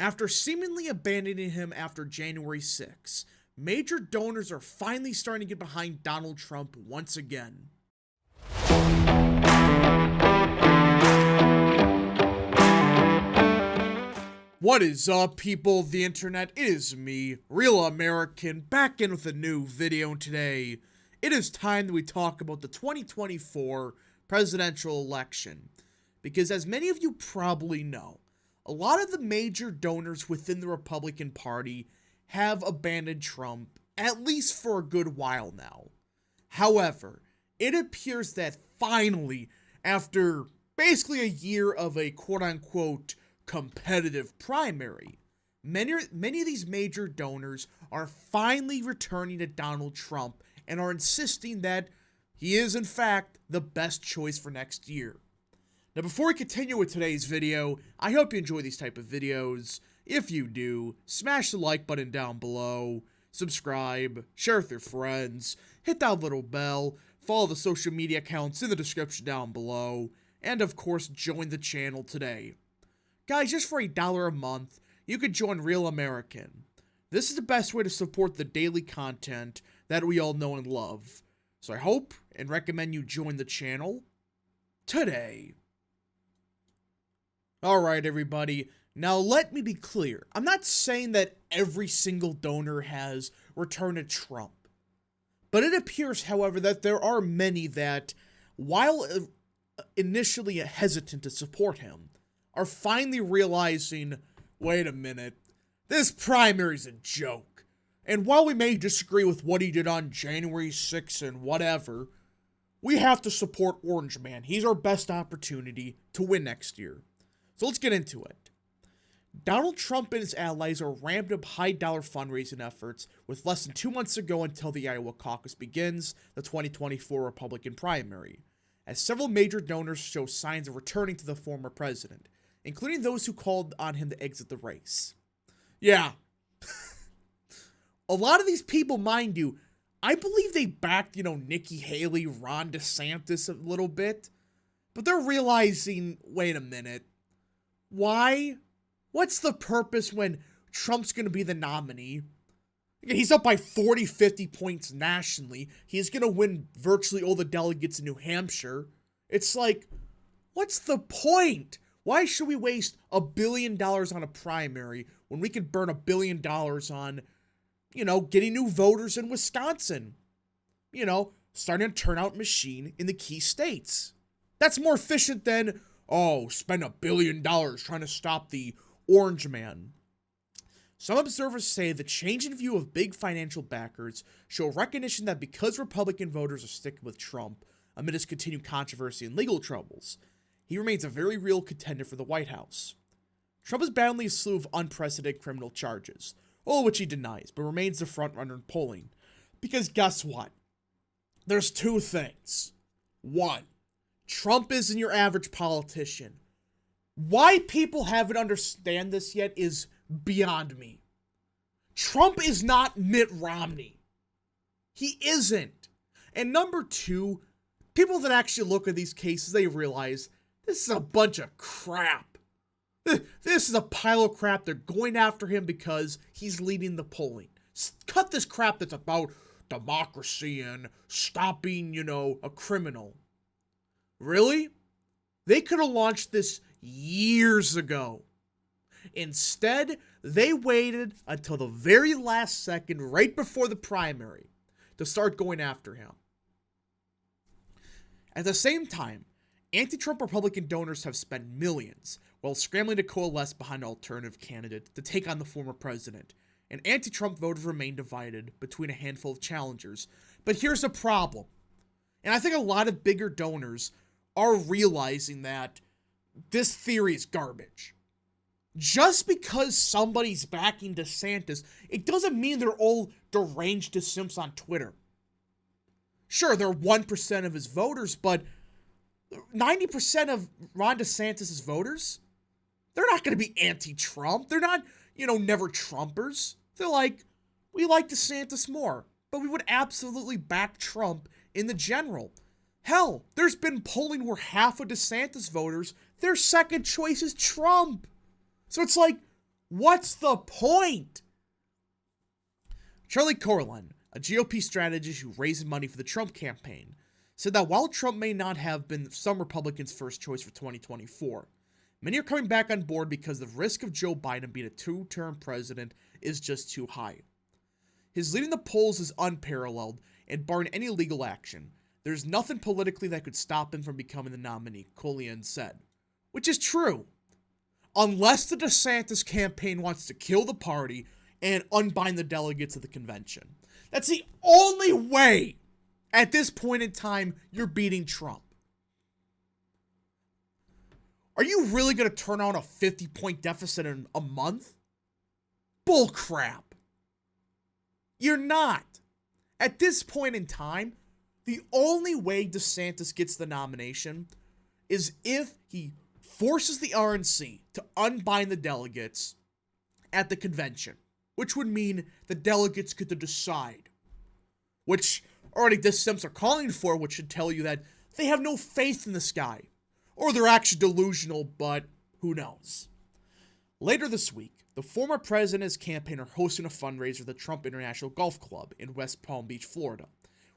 After seemingly abandoning him after January 6, major donors are finally starting to get behind Donald Trump once again. What is up, people of the internet? It is me, Real American, back in with a new video. Today, it is time that we talk about the 2024 presidential election. Because as many of you probably know, a lot of the major donors within the Republican Party have abandoned Trump, at least for a good while now. However, it appears that finally, after basically a year of a quote-unquote competitive primary, many of these major donors are finally returning to Donald Trump and are insisting that he is in fact the best choice for next year. Now, before we continue with today's video, I hope you enjoy these type of videos. If you do, smash the like button down below, subscribe, share with your friends, hit that little bell, follow the social media accounts in the description down below, and of course join the channel today. Guys, just for $1 a month, you could join Real American. This is the best way to support the daily content that we all know and love. So I hope and recommend you join the channel today. Alright everybody, now let me be clear. I'm not saying that every single donor has returned to Trump. But it appears, however, that there are many that, while initially hesitant to support him, are finally realizing, wait a minute, this primary's a joke. And while we may disagree with what he did on January 6th and whatever, we have to support Orange Man. He's our best opportunity to win next year. So let's get into it. Donald Trump and his allies are ramped up high-dollar fundraising efforts with less than 2 months to go until the Iowa caucus begins the 2024 Republican primary, as several major donors show signs of returning to the former president, including those who called on him to exit the race. Yeah. A lot of these people, mind you, I believe they backed, Nikki Haley, Ron DeSantis a little bit, but they're realizing, wait a minute, why? What's the purpose when Trump's going to be the nominee? He's up by 40, 50 points nationally. He's going to win virtually all the delegates in New Hampshire. It's like, what's the point? Why should we waste $1 billion on a primary when we could burn $1 billion on, getting new voters in Wisconsin? Starting a turnout machine in the key states. That's more efficient than, spend $1 billion trying to stop the Orange Man. Some observers say the change in view of big financial backers show recognition that because Republican voters are sticking with Trump amid his continued controversy and legal troubles, he remains a very real contender for the White House. Trump is battling a slew of unprecedented criminal charges, all of which he denies, but remains the frontrunner in polling. Because guess what? There's two things. One, Trump isn't your average politician. Why people haven't understand this yet is beyond me. Trump is not Mitt Romney. He isn't. And number two, people that actually look at these cases, they realize this is a bunch of crap. This is a pile of crap. They're going after him because he's leading the polling. Cut this crap that's about democracy and stopping, a criminal. Really? They could have launched this years ago. Instead, they waited until the very last second, right before the primary, to start going after him. At the same time, anti-Trump Republican donors have spent millions while scrambling to coalesce behind an alternative candidate to take on the former president, and anti-Trump voters remain divided between a handful of challengers. But here's the problem, and I think a lot of bigger donors are realizing that this theory is garbage. Just because somebody's backing DeSantis, it doesn't mean they're all deranged to simps on Twitter. Sure, they're 1% of his voters, but 90% of Ron DeSantis' voters, they're not going to be anti-Trump. They're not, never Trumpers. They're like, we like DeSantis more, but we would absolutely back Trump in the general. Hell, there's been polling where half of DeSantis voters, their second choice is Trump. So it's like, What's the point? Charlie Corlin, a GOP strategist who raised money for the Trump campaign, said that while Trump may not have been some Republicans' first choice for 2024, many are coming back on board because the risk of Joe Biden being a two-term president is just too high. His leading the polls is unparalleled, and barring any legal action, there's nothing politically that could stop him from becoming the nominee, Corlin said. Which is true. Unless the DeSantis campaign wants to kill the party and unbind the delegates of the convention. That's the only way, at this point in time, you're beating Trump. Are you really going to turn on a 50-point deficit in a month? Bull crap. You're not. At this point in time, the only way DeSantis gets the nomination is if he forces the RNC to unbind the delegates at the convention, which would mean the delegates get to decide, which already the Sims are calling for, which should tell you that they have no faith in this guy. Or they're actually delusional, but who knows. Later this week, the former president and his campaign are hosting a fundraiser at the Trump International Golf Club in West Palm Beach, Florida,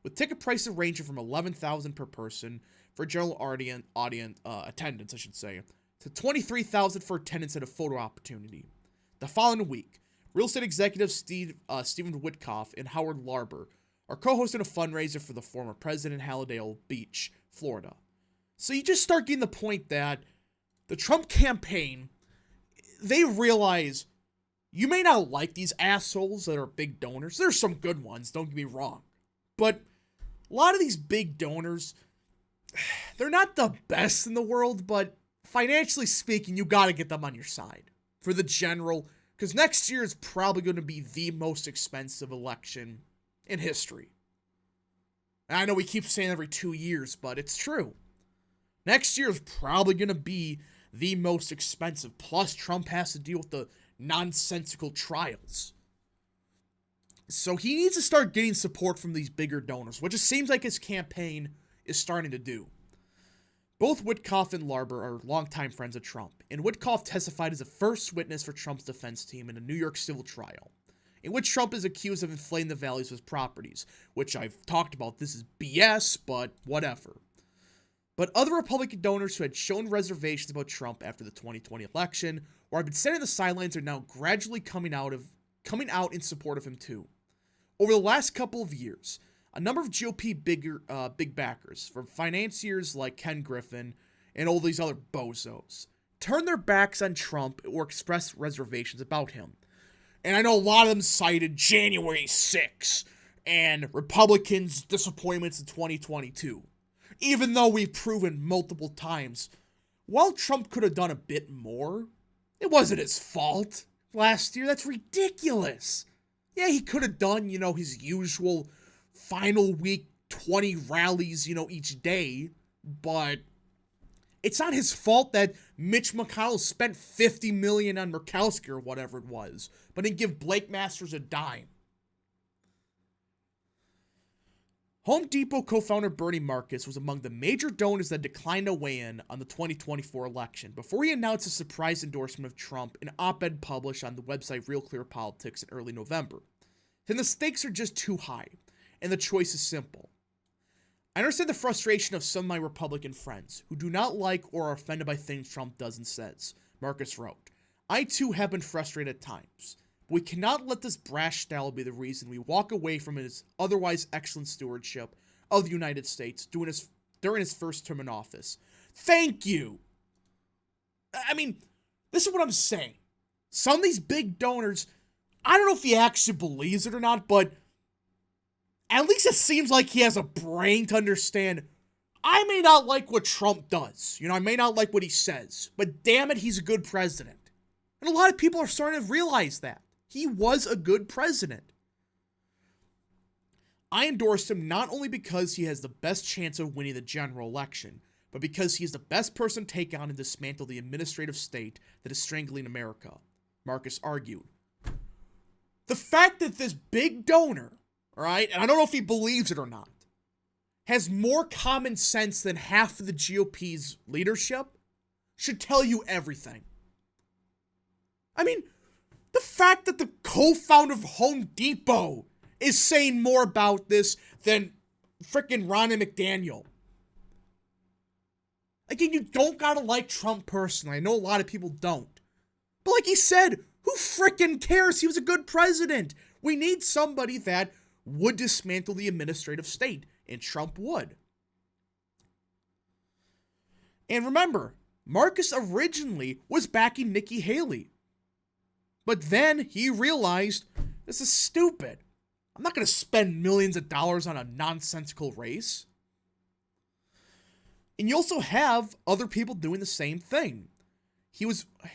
with ticket prices ranging from $11,000 per person for general attendance, to $23,000 for attendance at a photo opportunity. The following week, real estate executive Stephen Witkoff and Howard Larber are co-hosting a fundraiser for the former president in Hallandale Beach, Florida. So you just start getting the point that the Trump campaign, they realize you may not like these assholes that are big donors. There's some good ones, don't get me wrong. But a lot of these big donors, they're not the best in the world, but financially speaking, you got to get them on your side for the general, because next year is probably going to be the most expensive election in history. And I know we keep saying every 2 years, but it's true. Next year is probably going to be the most expensive. Plus, Trump has to deal with the nonsensical trials. So he needs to start getting support from these bigger donors, which it seems like his campaign is starting to do. Both Witkoff and Larber are longtime friends of Trump, and Witkoff testified as the first witness for Trump's defense team in a New York civil trial, in which Trump is accused of inflating the values of his properties, which I've talked about. This is BS, but whatever. But other Republican donors who had shown reservations about Trump after the 2020 election, or had been sitting on the sidelines, are now gradually coming out in support of him too. Over the last couple of years, a number of GOP big backers, from financiers like Ken Griffin and all these other bozos, turned their backs on Trump or expressed reservations about him. And I know a lot of them cited January 6th and Republicans' disappointments in 2022. Even though we've proven multiple times, while Trump could have done a bit more, it wasn't his fault last year. That's ridiculous. Yeah, he could have done, his usual final week 20 rallies, each day, but it's not his fault that Mitch McConnell spent $50 million on Murkowski or whatever it was, but didn't give Blake Masters a dime. Home Depot co-founder Bernie Marcus was among the major donors that declined to weigh in on the 2024 election before he announced a surprise endorsement of Trump in an op-ed published on the website Real Clear Politics in early November. Then the stakes are just too high, and the choice is simple. I understand the frustration of some of my Republican friends who do not like or are offended by things Trump does and says, Marcus wrote. I too have been frustrated at times. We cannot let this brash style be the reason we walk away from his otherwise excellent stewardship of the United States during his first term in office. Thank you! I mean, this is what I'm saying. Some of these big donors, I don't know if he actually believes it or not, but at least it seems like he has a brain to understand, I may not like what Trump does. I may not like what he says, but damn it, he's a good president. And a lot of people are starting to realize that. He was a good president. I endorsed him not only because he has the best chance of winning the general election, but because he is the best person to take on and dismantle the administrative state that is strangling America, Marcus argued. The fact that this big donor, right, and I don't know if he believes it or not, has more common sense than half of the GOP's leadership should tell you everything. I mean, The fact that the co-founder of Home Depot is saying more about this than frickin' Ron and McDaniel. Again, you don't gotta like Trump personally. I know a lot of people don't. But like he said, who frickin' cares? He was a good president. We need somebody that would dismantle the administrative state, and Trump would. And remember, Marcus originally was backing Nikki Haley. But then he realized, this is stupid. I'm not going to spend millions of dollars on a nonsensical race. And you also have other people doing the same thing.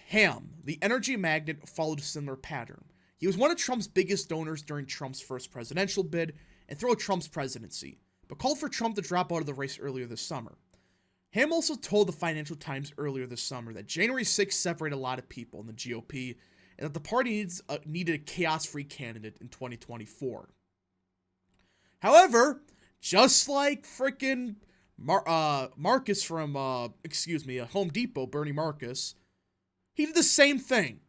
Ham, the energy magnate, followed a similar pattern. He was one of Trump's biggest donors during Trump's first presidential bid and throughout Trump's presidency, but called for Trump to drop out of the race earlier this summer. Ham also told the Financial Times earlier this summer that January 6th separated a lot of people in the GOP and that the party needed a chaos-free candidate in 2024. However, just like frickin' Marcus from, Home Depot, Bernie Marcus, he did the same thing.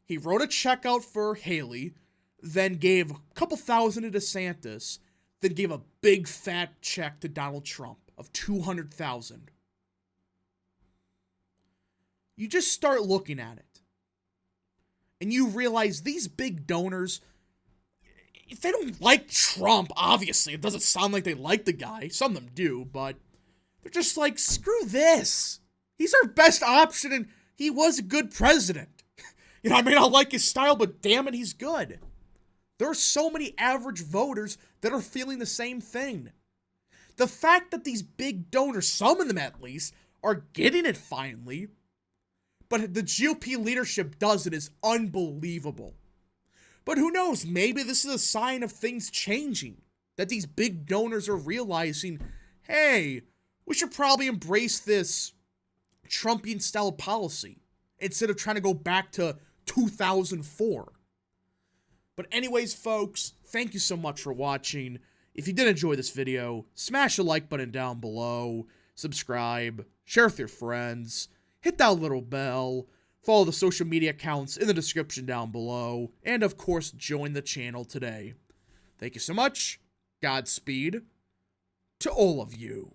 He wrote a check out for Haley, then gave a couple thousand to DeSantis, then gave a big fat check to Donald Trump of $200,000. You just start looking at it, and you realize these big donors, if they don't like Trump, obviously, it doesn't sound like they like the guy. Some of them do, but they're just like, screw this. He's our best option, and he was a good president. You know, I may not like his style, but damn it, he's good. There are so many average voters that are feeling the same thing. The fact that these big donors, some of them at least, are getting it finally, but the GOP leadership doesn't, is unbelievable. But who knows, maybe this is a sign of things changing, that these big donors are realizing, hey, we should probably embrace this Trumpian style policy instead of trying to go back to 2004. But anyways, folks, thank you so much for watching. If you did enjoy this video, smash the like button down below, subscribe, share with your friends, hit that little bell, follow the social media accounts in the description down below, and of course, join the channel today. Thank you so much. Godspeed to all of you.